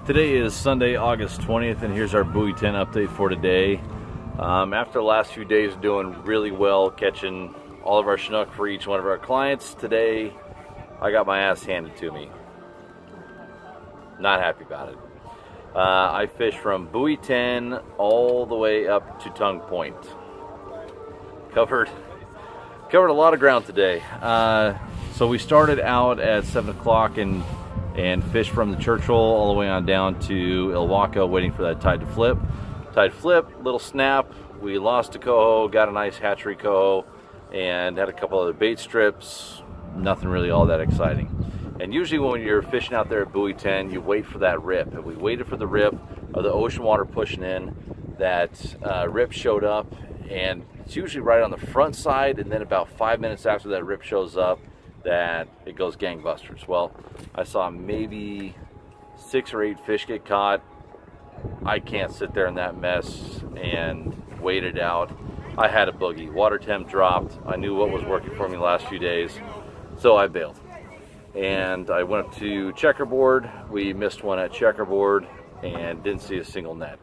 Today is Sunday, August 20th, and here's our Buoy 10 update for today. After the last few days doing really well, catching all of our Chinook for each one of our clients, today I got my ass handed to me. Not happy about it. I fished from Buoy 10 all the way up to Tongue Point. Covered a lot of ground today. So we started out at 7 o'clock and fished from the Churchill all the way on down to Ilwaco, waiting for that tide to flip. Tide flip, little snap. We lost a coho, got a nice hatchery coho, and had a couple other bait strips. Nothing really all that exciting. And usually when you're fishing out there at Buoy 10, you wait for that rip. And we waited for the rip of the ocean water pushing in. That rip showed up, and it's usually right on the front side, and then about 5 minutes after that rip shows up, that it goes gangbusters. Well, I saw maybe 6 or 8 fish get caught. I can't sit there in that mess and wait it out. I had a boogie. Water temp dropped. I knew what was working for me the last few days, so I bailed. And I went up to Checkerboard. We missed one at Checkerboard and didn't see a single net.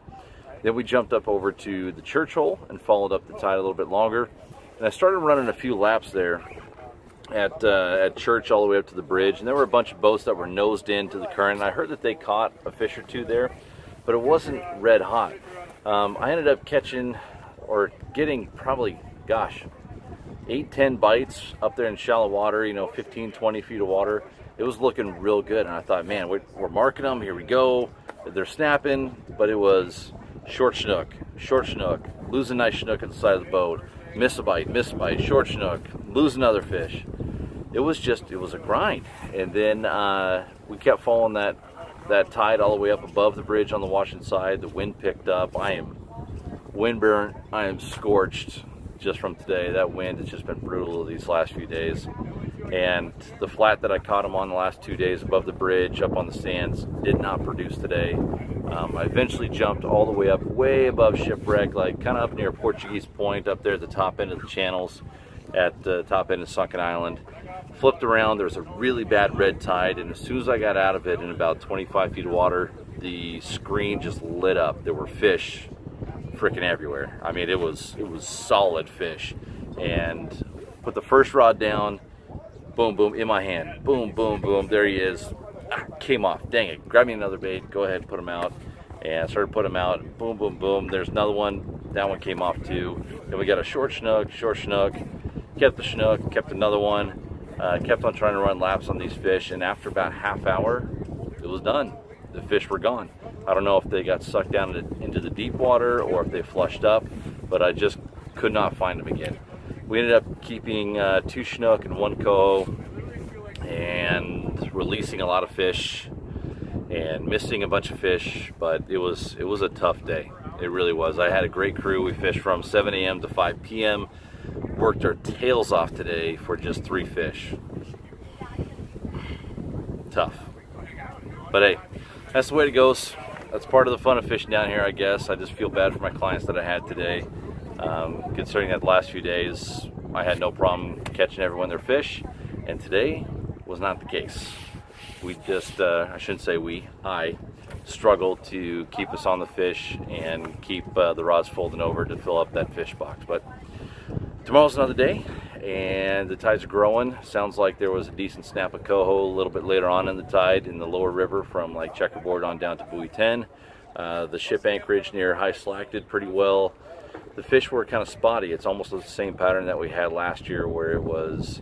Then we jumped up over to the Churchill and followed up the tide a little bit longer. And I started running a few laps there at Church all the way up to the bridge, and there were a bunch of boats that were nosed into the current. And I heard that they caught a fish or two there, but it wasn't red hot. I ended up catching or getting probably, gosh, 8-10 bites up there in shallow water, 15-20 feet of water. It was looking real good, and I thought, man, we're marking them, here we go. They're snapping, but it was short Chinook, lose a nice Chinook at the side of the boat, miss a bite, short Chinook, lose another fish. It was a grind. And then we kept following that tide all the way up above the bridge on the Washington side. The wind picked up. I am windburnt. I am scorched just from today. That wind has just been brutal these last few days. And the flat that I caught them on the last 2 days above the bridge, up on the sands, did not produce today. I eventually jumped all the way up, way above Shipwreck, like kind of up near Portuguese Point, up there at the top end of the channels, at the top end of Sunken Island. Flipped around, there was a really bad red tide, and as soon as I got out of it in about 25 feet of water, the screen just lit up. There were fish freaking everywhere. I mean, it was solid fish. And put the first rod down, boom, boom, in my hand, boom, boom, boom, there he is. Came off, dang it, grab me another bait, go ahead and put him out. And I started putting him out, and boom, boom, boom, there's another one, that one came off too. Then we got a short Chinook, kept the Chinook, kept another one, kept on trying to run laps on these fish, and after about half hour, it was done. The fish were gone. I don't know if they got sucked down into the deep water or if they flushed up, but I just could not find them again. We ended up keeping 2 Chinook and 1 coho, and releasing a lot of fish and missing a bunch of fish, but it was a tough day. It really was. I had a great crew. We fished from 7 a.m. to 5 p.m. Worked our tails off today for just 3 fish. Tough. But hey, that's the way it goes. That's part of the fun of fishing down here, I guess. I just feel bad for my clients that I had today. Considering that the last few days I had no problem catching everyone their fish, and today was not the case. We just, I shouldn't say we, I struggled to keep us on the fish and keep the rods folding over to fill up that fish box. But tomorrow's another day, and the tides are growing. Sounds like there was a decent snap of coho a little bit later on in the tide in the lower river from like Checkerboard on down to Buoy 10. The ship anchorage near High Slack did pretty well. The fish were kind of spotty. It's almost the same pattern that we had last year, where it was,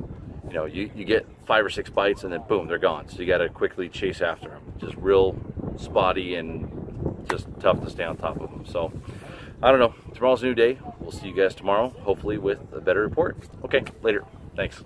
you get 5 or 6 bites and then boom, they're gone. So you got to quickly chase after them. Just real spotty and just tough to stay on top of them. So I don't know. Tomorrow's a new day. We'll see you guys tomorrow, hopefully with a better report. Okay, later. Thanks.